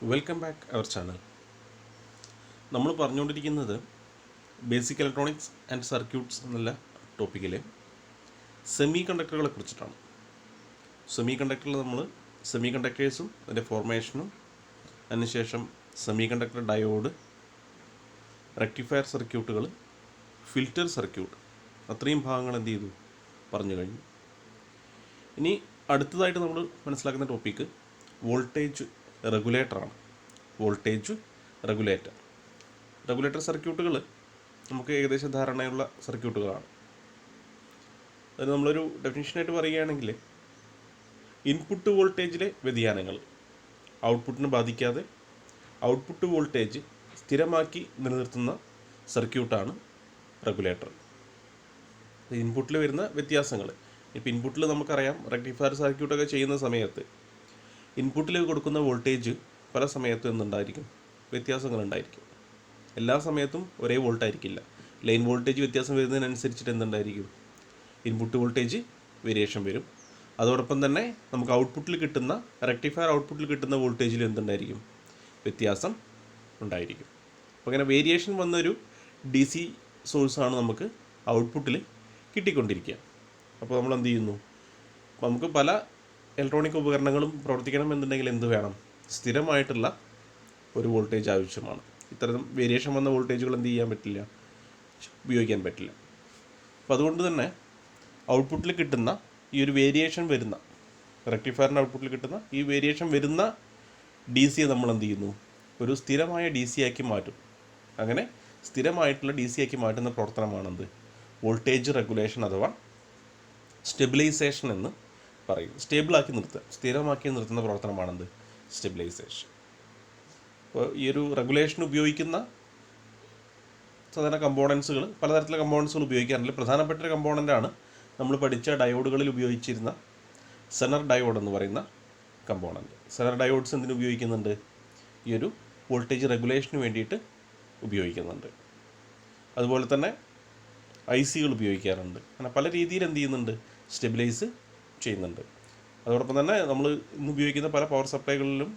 Welcome back our channel. നമ്മൾ പറഞ്ഞുകൊണ്ടിരിക്കുന്നത് basic electronics and circuits എന്നുള്ള ടോപ്പിക്കിലെ സെമി കണ്ടക്ടറുകളെ കുറിച്ചിട്ടാണ്. സെമി കണ്ടക്ടറിൽ നമ്മൾ സെമി കണ്ടക്ടേഴ്സും അതിൻ്റെ ഫോർമേഷനും അതിനുശേഷം സെമി കണ്ടക്ടർ ഡയോഡ്, റെക്ടിഫയർ സർക്യൂട്ടുകൾ, ഫിൽറ്റർ സർക്യൂട്ട്, അത്രയും ഭാഗങ്ങൾ എന്ത് ചെയ്തു പറഞ്ഞു കഴിഞ്ഞു. ഇനി അടുത്തതായിട്ട് നമ്മൾ മനസ്സിലാക്കുന്ന ടോപ്പിക്ക് വോൾട്ടേജ് റെഗുലേറ്ററാണ്. വോൾട്ടേജ് റെഗുലേറ്റർ സർക്യൂട്ടുകൾ നമുക്ക് ഏകദേശം ധാരണയുള്ള സർക്യൂട്ടുകളാണ്. അത് നമ്മളൊരു ഡെഫിനിഷനായിട്ട് പറയുകയാണെങ്കിൽ ഇൻപുട്ട് വോൾട്ടേജിലെ വ്യതിയാനങ്ങൾ ഔട്ട്പുട്ടിനെ ബാധിക്കാതെ ഔട്ട്പുട്ട് വോൾട്ടേജ് സ്ഥിരമാക്കി നിലനിർത്തുന്ന സർക്യൂട്ടാണ് റെഗുലേറ്റർ. ഇൻപുട്ടിൽ വരുന്ന വ്യത്യാസങ്ങൾ, ഇപ്പോൾ ഇൻപുട്ടിൽ നമുക്കറിയാം റെക്ടിഫയർ സർക്യൂട്ടൊക്കെ ചെയ്യുന്ന സമയത്ത് ഇൻപുട്ടിൽ കൊടുക്കുന്ന വോൾട്ടേജ് പല സമയത്തും എന്തുണ്ടായിരിക്കും, വ്യത്യാസങ്ങളുണ്ടായിരിക്കും. എല്ലാ സമയത്തും ഒരേ വോൾട്ടായിരിക്കില്ല. ലൈൻ വോൾട്ടേജ് വ്യത്യാസം വരുന്നതിനനുസരിച്ചിട്ട് എന്തുണ്ടായിരിക്കും, ഇൻപുട്ട് വോൾട്ടേജ് വേരിയേഷൻ വരും. അതോടൊപ്പം തന്നെ നമുക്ക് ഔട്ട്പുട്ടിൽ കിട്ടുന്ന റെക്ടിഫയർ ഔട്ട്പുട്ടിൽ കിട്ടുന്ന വോൾട്ടേജിൽ എന്തുണ്ടായിരിക്കും, വ്യത്യാസം ഉണ്ടായിരിക്കും. അപ്പോൾ അങ്ങനെ വേരിയേഷൻ വന്നൊരു ഡി സി സോഴ്സാണ് നമുക്ക് ഔട്ട്പുട്ടിൽ കിട്ടിക്കൊണ്ടിരിക്കുക. അപ്പോൾ നമ്മൾ എന്ത് ചെയ്യുന്നു, അപ്പോൾ നമുക്ക് പല ഇലക്ട്രോണിക് ഉപകരണങ്ങളും പ്രവർത്തിക്കണമെന്നുണ്ടെങ്കിൽ എന്ത് വേണം, സ്ഥിരമായിട്ടുള്ള ഒരു വോൾട്ടേജ് ആവശ്യമാണ്. ഇത്തരം വേരിയേഷൻ വന്ന വോൾട്ടേജുകൾ എന്ത് ചെയ്യാൻ പറ്റില്ല, ഉപയോഗിക്കാൻ പറ്റില്ല. അപ്പോൾ അതുകൊണ്ട് തന്നെ ഔട്ട്പുട്ടിൽ കിട്ടുന്ന ഈ ഒരു വേരിയേഷൻ വരുന്ന റെക്ടിഫയറിൻ്റെ ഔട്ട്പുട്ടിൽ കിട്ടുന്ന ഈ വേരിയേഷൻ വരുന്ന ഡി സിയെ നമ്മൾ എന്ത് ചെയ്യുന്നു, ഒരു സ്ഥിരമായ ഡി സി ആക്കി മാറ്റും. അങ്ങനെ സ്ഥിരമായിട്ടുള്ള ഡി സി ആക്കി മാറ്റുന്ന പ്രവർത്തനമാണെന്ത്, വോൾട്ടേജ് റെഗുലേഷൻ അഥവാ സ്റ്റെബിലൈസേഷൻ എന്ന് പറയും. സ്റ്റേബിളാക്കി നിർത്തുക, സ്ഥിരമാക്കി നിർത്തുന്ന പ്രവർത്തനമാണെന്ത്, സ്റ്റെബിലൈസേഷൻ. അപ്പോൾ ഈ ഒരു റെഗുലേഷൻ ഉപയോഗിക്കുന്ന സാധാരണ കമ്പോണൻസുകൾ, പലതരത്തിലുള്ള കമ്പോണൻസുകൾ ഉപയോഗിക്കാറുണ്ട്. പ്രധാനപ്പെട്ട ഒരു കമ്പോണൻ്റാണ് നമ്മൾ പഠിച്ച ഡയോഡുകളിൽ ഉപയോഗിച്ചിരുന്ന സെനർ ഡയോഡ് എന്ന് പറയുന്ന കമ്പോണൻറ്റ്. സെനർ ഡയോഡ്സ് എന്തിനു ഉപയോഗിക്കുന്നുണ്ട്, ഈ ഒരു വോൾട്ടേജ് റെഗുലേഷന് വേണ്ടിയിട്ട് ഉപയോഗിക്കുന്നുണ്ട്. അതുപോലെ തന്നെ ഐ സികൾ ഉപയോഗിക്കാറുണ്ട്. അങ്ങനെ പല രീതിയിൽ എന്ത് ചെയ്യുന്നുണ്ട്, സ്റ്റെബിലൈസ് ചെയ്യുന്നുണ്ട്. അതോടൊപ്പം തന്നെ നമ്മൾ ഇന്ന് ഉപയോഗിക്കുന്ന പല പവർ സപ്ലൈകളിലും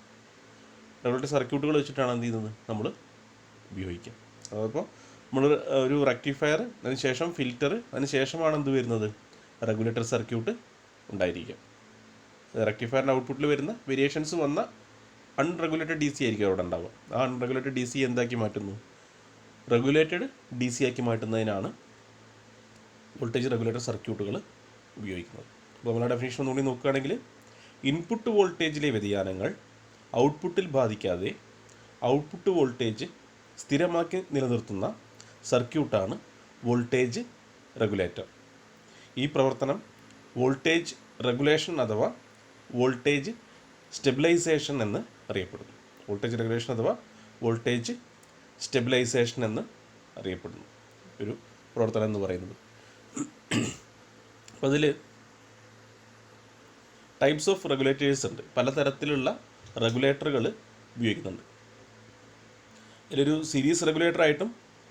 റെഗുലേറ്റർ സർക്യൂട്ടുകൾ വെച്ചിട്ടാണ് എന്ത് ചെയ്യുന്നത്, നമ്മൾ ഉപയോഗിക്കുക. അതപ്പോൾ നമ്മൾ ഒരു റെക്ടിഫയർ, അതിന് ശേഷം ഫിൽറ്റർ, അതിന് ശേഷമാണ് എന്ത് വരുന്നത്, റെഗുലേറ്റർ സർക്യൂട്ട് ഉണ്ടായിരിക്കുക. റെക്ടിഫയറിൻ്റെ ഔട്ട്പുട്ടിൽ വരുന്ന വേരിയേഷൻസ് വന്ന അൺറെഗുലേറ്റഡ് ഡി സി ആയിരിക്കും അവിടെ ഉണ്ടാവുക. ആ അൺറെഗുലേറ്റഡ് ഡി സി എന്താക്കി മാറ്റുന്നു, റെഗുലേറ്റഡ് ഡി സി ആക്കി മാറ്റുന്നതിനാണ് വോൾട്ടേജ് റെഗുലേറ്റർ സർക്യൂട്ടുകൾ ഉപയോഗിക്കുന്നത്. അപ്പോൾ നമ്മുടെ ഡെഫിനേഷൻ ഒന്നുകൂടി നോക്കുകയാണെങ്കിൽ ഇൻപുട്ട് വോൾട്ടേജിലെ വ്യതിയാനങ്ങൾ ഔട്ട്പുട്ടിൽ ബാധിക്കാതെ ഔട്ട്പുട്ട് വോൾട്ടേജ് സ്ഥിരമാക്കി നിലനിർത്തുന്ന സർക്യൂട്ടാണ് വോൾട്ടേജ് റെഗുലേറ്റർ. ഈ പ്രവർത്തനം വോൾട്ടേജ് റെഗുലേഷൻ അഥവാ വോൾട്ടേജ് സ്റ്റെബിലൈസേഷൻ എന്ന് അറിയപ്പെടുന്നു. വോൾട്ടേജ് റെഗുലേഷൻ അഥവാ വോൾട്ടേജ് സ്റ്റെബിലൈസേഷൻ എന്ന് അറിയപ്പെടുന്നു ഒരു പ്രവർത്തനം എന്ന് പറയുന്നത്. അപ്പോൾ അതിൽ ടൈപ്സ് ഓഫ് റെഗുലേറ്റേഴ്സ് ഉണ്ട്. പലതരത്തിലുള്ള റെഗുലേറ്ററുകൾ ഉപയോഗിക്കുന്നുണ്ട്. ഇതിലൊരു സീരീസ് റെഗുലേറ്ററായിട്ടും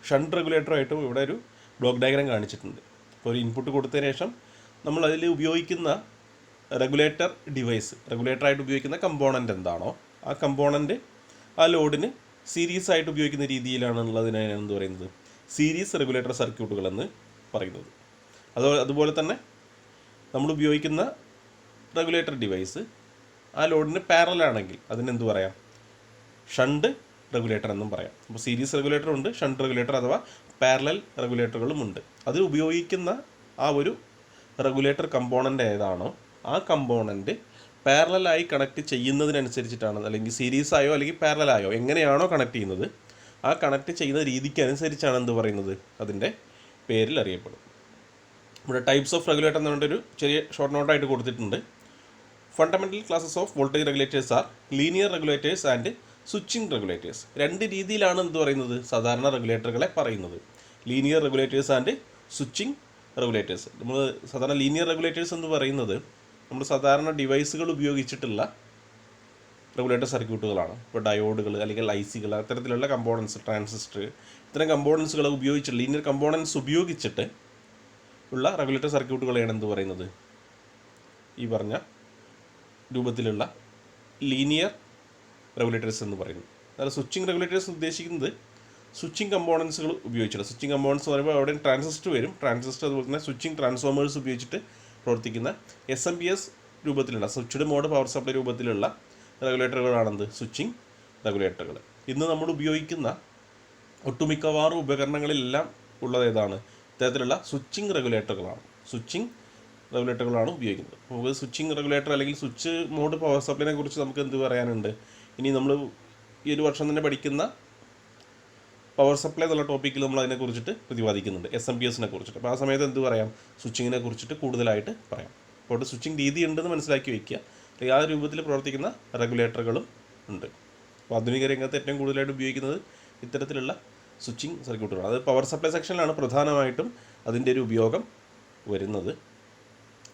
ഷണ്ട് റെഗുലേറ്ററായിട്ടും ഇവിടെ ഒരു ബ്ലോക്ക് ഡയഗ്രാം കാണിച്ചിട്ടുണ്ട്. അപ്പോൾ ഒരു ഇൻപുട്ട് കൊടുത്തതിന് ശേഷം നമ്മൾ അതിൽ ഉപയോഗിക്കുന്ന റെഗുലേറ്റർ ഡിവൈസ്, റെഗുലേറ്ററായിട്ട് ഉപയോഗിക്കുന്ന കമ്പോണൻ്റ് എന്താണോ ആ കമ്പോണൻ്റ് ആ ലോഡിന് സീരീസ് ആയിട്ട് ഉപയോഗിക്കുന്ന രീതിയിലാണുള്ളതിനാണ് എന്ത് പറയുന്നത്, സീരീസ് റെഗുലേറ്റർ സർക്യൂട്ടുകൾ എന്ന് പറയുന്നത്. അതുപോലെ തന്നെ നമ്മൾ ഉപയോഗിക്കുന്ന റെഗുലേറ്റർ ഡിവൈസ് ആ ലോഡിന് പാരലാണെങ്കിൽ അതിനെന്ത് പറയാം, ഷണ്ട് റെഗുലേറ്റർ എന്നും പറയാം. അപ്പോൾ സീരീസ് റെഗുലേറ്റർ ഉണ്ട്, ഷണ്ട് റെഗുലേറ്റർ അഥവാ പാരലൽ റെഗുലേറ്ററുകളും ഉണ്ട്. അത് ഉപയോഗിക്കുന്ന ആ ഒരു റെഗുലേറ്റർ കമ്പോണൻ്റ് ഏതാണോ ആ കമ്പോണൻ്റ് പാരലായി കണക്ട് ചെയ്യുന്നതിനനുസരിച്ചിട്ടാണ്, അല്ലെങ്കിൽ സീരീസ് ആയോ അല്ലെങ്കിൽ പാരലായോ എങ്ങനെയാണോ കണക്ട് ചെയ്യുന്നത് ആ കണക്ട് ചെയ്യുന്ന രീതിക്ക് അനുസരിച്ചാണ് എന്ത് പറയുന്നത്, അതിൻ്റെ പേരിൽ അറിയപ്പെടും. ഇവിടെ ടൈപ്സ് ഓഫ് റെഗുലേറ്റർ എന്ന് പറഞ്ഞൊരു ചെറിയ ഷോർട്ട് നോട്ടായിട്ട് കൊടുത്തിട്ടുണ്ട്. Fundamental classes of voltage regulators are linear regulators and switching regulators. രണ്ട് രീതിയിലാണ് എന്ത് പറയുന്നത്, സാധാരണ റെഗുലേറ്ററുകളെ പറയുന്നത്, linear regulators and switching regulators. നമ്മൾ സാധാരണ ലീനിയർ റെഗുലേറ്റേഴ്സ് എന്ന് പറയുന്നത് നമ്മൾ സാധാരണ ഡിവൈസുകൾ ഉപയോഗിച്ചിട്ടുള്ള റെഗുലേറ്റർ സർക്യൂട്ടുകളാണ്. ഇപ്പോൾ ഡയോഡുകൾ അല്ലെങ്കിൽ ഐ സികൾ, അത്തരത്തിലുള്ള കമ്പോണൻസ്, ട്രാൻസിസ്റ്റർ, ഇത്തരം കമ്പോണൻസുകൾ ഉപയോഗിച്ചിട്ട് ലീനിയർ കമ്പോണൻസ് ഉപയോഗിച്ചിട്ട് ഉള്ള റെഗുലേറ്റർ സർക്യൂട്ടുകളെയാണ് എന്ത് പറയുന്നത്, ഈ പറഞ്ഞ രൂപത്തിലുള്ള ലീനിയർ റെഗുലേറ്റേഴ്സ് എന്ന് പറയുന്നത്. അതായത് സ്വിച്ചിങ് റെഗുലേറ്റേഴ്സ് ഉദ്ദേശിക്കുന്നത് സ്വിച്ചിങ് കമ്പോണൻസുകൾ ഉപയോഗിച്ചിട്ട്, സ്വിച്ചിങ് കമ്പോണൻസ് എന്ന് പറയുമ്പോൾ അവിടെ ട്രാൻസിസ്റ്റർ വരും, ട്രാൻസിസ്റ്റർ അതുപോലെ തന്നെ സ്വിച്ചിങ് ട്രാൻസ്ഫോമേഴ്സ് ഉപയോഗിച്ചിട്ട് പ്രവർത്തിക്കുന്ന SMPS രൂപത്തിലുള്ള സ്വിച്ച്ഡ് മോഡ് പവർ സപ്ലൈ രൂപത്തിലുള്ള റെഗുലേറ്ററുകളാണെന്ത് സ്വിച്ചിങ് റെഗുലേറ്ററുകൾ. ഇന്ന് നമ്മൾ ഉപയോഗിക്കുന്ന ഒട്ടുമിക്കവാറും ഉപകരണങ്ങളിലെല്ലാം ഉള്ളത് ഏതാണ്? ഇത്തരത്തിലുള്ള സ്വിച്ചിങ് റെഗുലേറ്ററുകളാണ് ഉപയോഗിക്കുന്നത്. നമുക്ക് സ്വിച്ചിങ് റെഗുലേറ്റർ അല്ലെങ്കിൽ സ്വിച്ച് മോഡ് പവർ സപ്ലൈനെ കുറിച്ച് നമുക്ക് എന്ത് പറയാനുണ്ട്? ഇനി നമ്മൾ ഈ ഒരു വർഷം തന്നെ പഠിക്കുന്ന പവർ സപ്ലൈ എന്നുള്ള ടോപ്പിക്കിൽ നമ്മൾ അതിനെക്കുറിച്ചിട്ട് പ്രതിപാദിക്കുന്നുണ്ട്, SMPSനെ കുറിച്ചിട്ട്. അപ്പോൾ ആ സമയത്ത് എന്ത് പറയാം? സ്വിച്ചിങ്ങിനെ കുറിച്ചിട്ട് കൂടുതലായിട്ട് പറയാം. അപ്പോൾ സ്വിച്ചിങ് രീതി ഉണ്ടെന്ന് മനസ്സിലാക്കി വയ്ക്കുക. അല്ലെങ്കിൽ ആ രൂപത്തിൽ പ്രവർത്തിക്കുന്ന റെഗുലേറ്ററുകളും ഉണ്ട്. അപ്പോൾ ആധുനിക രംഗത്ത് ഏറ്റവും കൂടുതലായിട്ട് ഉപയോഗിക്കുന്നത് ഇത്തരത്തിലുള്ള സ്വിച്ചിങ് സർക്യൂട്ടുകളാണ്. അത് പവർ സപ്ലൈ സെക്ഷനിലാണ് പ്രധാനമായിട്ടും അതിൻ്റെ ഒരു ഉപയോഗം വരുന്നത്.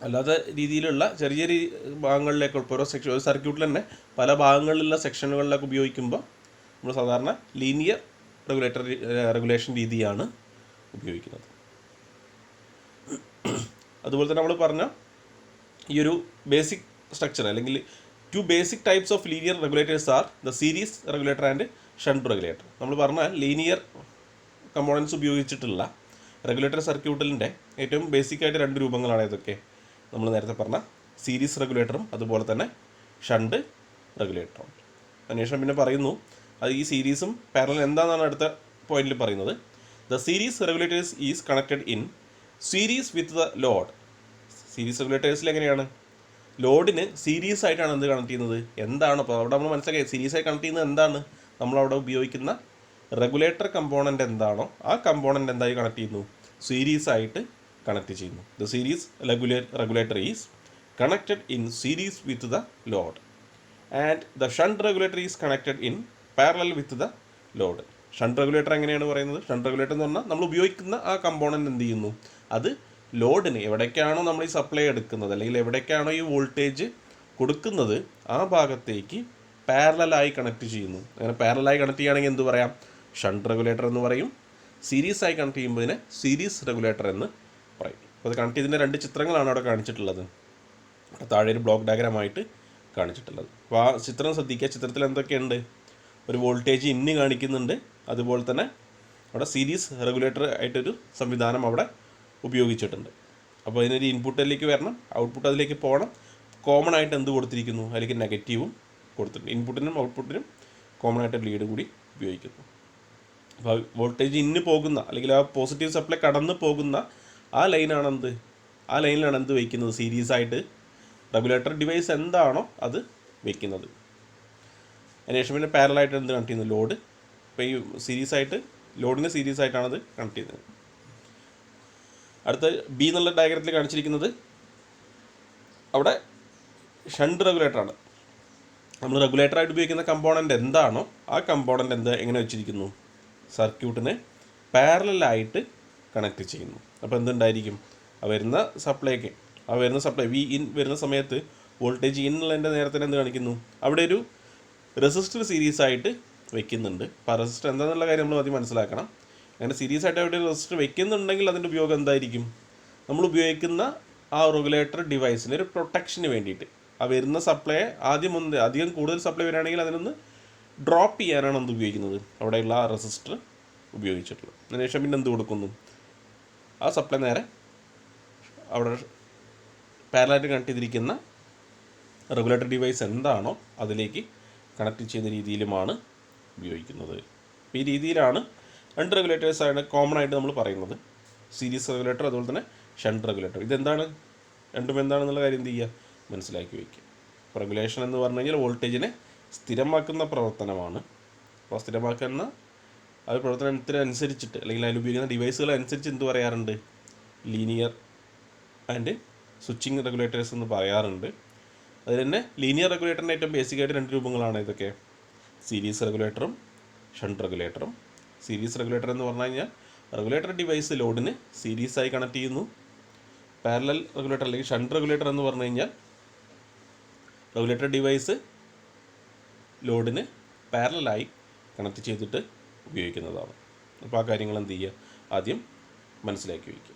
അല്ലാത്ത രീതിയിലുള്ള ചെറിയ ഭാഗങ്ങളിലേക്ക് ഓരോ സെക്ഷൻ, ഒരു സർക്യൂട്ടിൽ തന്നെ പല ഭാഗങ്ങളിലുള്ള സെക്ഷനുകളിലൊക്കെ ഉപയോഗിക്കുമ്പോൾ നമ്മൾ സാധാരണ ലീനിയർ റെഗുലേഷൻ രീതിയാണ് ഉപയോഗിക്കുന്നത്. അതുപോലെ തന്നെ നമ്മൾ പറഞ്ഞ ഈ ഒരു ബേസിക് സ്ട്രക്ചർ അല്ലെങ്കിൽ 2 basic types of linear regulators are the series regulator and shunt regulator. നമ്മൾ പറഞ്ഞാൽ ലീനിയർ കമ്പോണൻസ് ഉപയോഗിച്ചിട്ടുള്ള റെഗുലേറ്റർ സർക്യൂട്ടിൻ്റെ ഏറ്റവും ബേസിക്കായിട്ട് 2 രൂപങ്ങളാണ് ഇതൊക്കെ. നമ്മൾ നേരത്തെ പറഞ്ഞ സീരീസ് റെഗുലേറ്ററും അതുപോലെ തന്നെ ഷണ്ട് റെഗുലേറ്ററും. അന്വേഷണം പിന്നെ പറയുന്നു അത് ഈ സീരീസും പാരലൽ എന്താണെന്നാണ് അടുത്ത പോയിന്റിൽ പറയുന്നത്. The series regulators is connected in series with the load. Series റെഗുലേറ്റേഴ്സിൽ എങ്ങനെയാണ്? ലോഡിന് സീരീസ് ആയിട്ടാണ് എന്ത് കണക്ട് ചെയ്യുന്നത്? എന്താണ് അപ്പോൾ അവിടെ നമ്മൾ മനസ്സിലാക്കിയ സീരീസായി കണക്ട് ചെയ്യുന്നത് എന്താണ്? നമ്മളവിടെ ഉപയോഗിക്കുന്ന റെഗുലേറ്റർ കമ്പോണൻ്റ് എന്താണോ ആ കമ്പോണൻ്റ് എന്തായി കണക്ട് ചെയ്യുന്നു? സീരീസ് ആയിട്ട് കണക്ട് ചെയ്യുന്നു. The series regulator is connected in series with the load and the shunt regulator is connected in parallel with the load. Shunt regulator എങ്ങനെയാണ് പറയുന്നത്? ഷണ്ട് റെഗുലേറ്റർ എന്ന് പറഞ്ഞാൽ നമ്മൾ ഉപയോഗിക്കുന്ന ആ കമ്പോണൻ്റ് എന്ത് ചെയ്യുന്നു? അത് ലോഡിന് എവിടേക്കാണോ നമ്മൾ ഈ സപ്ലൈ എടുക്കുന്നത് അല്ലെങ്കിൽ എവിടേക്കാണോ ഈ വോൾട്ടേജ് കൊടുക്കുന്നത് ആ ഭാഗത്തേക്ക് പാരലലായി കണക്ട് ചെയ്യുന്നു. അങ്ങനെ പാരലലായി കണക്ട് ചെയ്യുകയാണെങ്കിൽ എന്ത് പറയാം? ഷണ്ട് റെഗുലേറ്റർ എന്ന് പറയും. സീരീസ് ആയി കണക്ട് ചെയ്യുമ്പോൾ സീരീസ് റെഗുലേറ്റർ എന്ന് പറയും. അപ്പോൾ അത് കണക്ട് ചെയ്തതിൻ്റെ 2 ചിത്രങ്ങളാണ് അവിടെ കാണിച്ചിട്ടുള്ളത്. താഴെ ഒരു ബ്ലോക്ക് ഡയഗ്രാമായിട്ട് കാണിച്ചിട്ടുള്ളത്. അപ്പോൾ ആ ചിത്രം ശ്രദ്ധിക്കുക. ചിത്രത്തിൽ എന്തൊക്കെയുണ്ട്? ഒരു വോൾട്ടേജ് ഇന്ന് കാണിക്കുന്നുണ്ട്. അതുപോലെ തന്നെ അവിടെ സീരീസ് റെഗുലേറ്റർ ആയിട്ടൊരു സംവിധാനം അവിടെ ഉപയോഗിച്ചിട്ടുണ്ട്. അപ്പോൾ അതിനൊരു ഇൻപുട്ടിലേക്ക് വരണം, ഔട്ട്പുട്ട് അതിലേക്ക് പോകണം. കോമൺ ആയിട്ട് എന്ത് കൊടുത്തിരിക്കുന്നു? അതിലേക്ക് നെഗറ്റീവും കൊടുത്തിട്ടുണ്ട്. ഇൻപുട്ടിനും ഔട്ട്പുട്ടിനും കോമൺ ആയിട്ട് ലീഡ് കൂടി ഉപയോഗിക്കുന്നു. അപ്പോൾ വോൾട്ടേജ് ഇന്ന് പോകുന്ന അല്ലെങ്കിൽ ആ പോസിറ്റീവ് സപ്ലൈ കടന്ന് പോകുന്ന ആ ലൈനാണെന്ത്? ആ ലൈനിലാണ് എന്ത് വയ്ക്കുന്നത്? സീരീസ് ആയിട്ട് റെഗുലേറ്റർ ഡിവൈസ് എന്താണോ അത് വയ്ക്കുന്നത്. അതിനുശേഷം പിന്നെ പാരലായിട്ട് എന്ത് കണക്ട് ചെയ്യുന്നു? ലോഡ്. ഇപ്പോൾ ഈ സീരീസ് ആയിട്ട് ലോഡിന് സീരീസ് ആയിട്ടാണ് അത് കണക്ട് ചെയ്യുന്നത്. അടുത്ത ബി എന്നുള്ള ഡയഗ്രത്തിൽ കാണിച്ചിരിക്കുന്നത് അവിടെ ഷണ്ട് റെഗുലേറ്ററാണ്. നമ്മൾ റെഗുലേറ്ററായിട്ട് ഉപയോഗിക്കുന്ന കമ്പോണൻ്റ് എന്താണോ ആ കമ്പോണൻ്റ് എങ്ങനെ വെച്ചിരിക്കുന്നു? സർക്യൂട്ടിനെ പാരലലായിട്ട് കണക്ട് ചെയ്യുന്നു. അപ്പോൾ എന്തുണ്ടായിരിക്കും? ആ വരുന്ന സപ്ലൈ വി ഇൻ വരുന്ന സമയത്ത് വോൾട്ടേജ് ഇൻ ഉള്ളതിൻ്റെ നേരത്തെ എന്ത് കാണിക്കുന്നു? അവിടെ ഒരു റെസിസ്റ്റർ സീരീസ് ആയിട്ട് വെക്കുന്നുണ്ട്. അപ്പോൾ ആ റെസിസ്റ്റർ എന്താണെന്നുള്ള കാര്യം നമ്മൾ ആദ്യം മനസ്സിലാക്കണം. അങ്ങനെ സീരീസ് ആയിട്ട് അവിടെ റെസിസ്റ്റർ വെക്കുന്നുണ്ടെങ്കിൽ അതിൻ്റെ ഉപയോഗം എന്തായിരിക്കും? നമ്മൾ ഉപയോഗിക്കുന്ന ആ റെഗുലേറ്റർ ഡിവൈസിന് ഒരു പ്രൊട്ടക്ഷന് വേണ്ടിയിട്ട് ആ വരുന്ന സപ്ലൈയെ അധികം കൂടുതൽ സപ്ലൈ വരികയാണെങ്കിൽ അതിനൊന്ന് ഡ്രോപ്പ് ചെയ്യാനാണ് എന്ത് ഉപയോഗിക്കുന്നത്? അവിടെയുള്ള ആ റെസിസ്റ്റർ ഉപയോഗിച്ചിട്ടുള്ളത്. അതിനുശേഷം പിന്നെ എന്ത് കൊടുക്കുന്നു? ആ സപ്ലൈ നേരെ അവിടെ പാരലായിട്ട് കണക്ട് ചെയ്തിരിക്കുന്ന റെഗുലേറ്റർ ഡിവൈസ് എന്താണോ അതിലേക്ക് കണക്ട് ചെയ്യുന്ന രീതിയിലുമാണ് ഉപയോഗിക്കുന്നത്. ഈ രീതിയിലാണ് 2 റെഗുലേറ്റേഴ്സാണ് കോമൺ ആയിട്ട് നമ്മൾ പറയുന്നത്. സീരീസ് റെഗുലേറ്റർ അതുപോലെ തന്നെ ഷണ്ട് റെഗുലേറ്റർ. ഇതെന്താണ്? രണ്ടും എന്താണെന്നുള്ള കാര്യം എന്ത് ചെയ്യുക? മനസ്സിലാക്കി വയ്ക്കുക. റെഗുലേഷൻ എന്ന് പറഞ്ഞു കഴിഞ്ഞാൽ വോൾട്ടേജിനെ സ്ഥിരമാക്കുന്ന പ്രവർത്തനമാണ്. അപ്പോൾ സ്ഥിരമാക്കുന്ന ആ പ്രവർത്തനത്തിനനുസരിച്ചിട്ട് അല്ലെങ്കിൽ അതിൽ ഉപയോഗിക്കുന്ന ഡിവൈസുകൾ അനുസരിച്ച് എന്ത് പറയാറുണ്ട്? ലീനിയർ ആൻഡ് സ്വിച്ചിങ് റെഗുലേറ്റേഴ്സ് എന്ന് പറയാറുണ്ട്. അതിൽ തന്നെ ലീനിയർ റെഗുലേറ്ററിൻ്റെ ഏറ്റവും ബേസിക്കായിട്ട് 2 രൂപങ്ങളാണ് ഇതൊക്കെ: സീരീസ് റെഗുലേറ്ററും ഷണ്ട് റെഗുലേറ്ററും. സീരീസ് റെഗുലേറ്റർ എന്ന് പറഞ്ഞു കഴിഞ്ഞാൽ റെഗുലേറ്റർ ഡിവൈസ് ലോഡിന് സീരീസായി കണക്ട് ചെയ്യുന്നു. പാരലൽ റെഗുലേറ്റർ അല്ലെങ്കിൽ ഷണ്ട് റെഗുലേറ്റർ എന്ന് പറഞ്ഞു കഴിഞ്ഞാൽ റെഗുലേറ്റർ ഡിവൈസ് ലോഡിന് പാരലലായി കണക്ട് ചെയ്തിട്ട് ഉപയോഗിക്കുന്നതാണ്. അപ്പോൾ ആ കാര്യങ്ങൾ എന്ത് ചെയ്യുക? ആദ്യം മനസ്സിലാക്കി വയ്ക്കുക.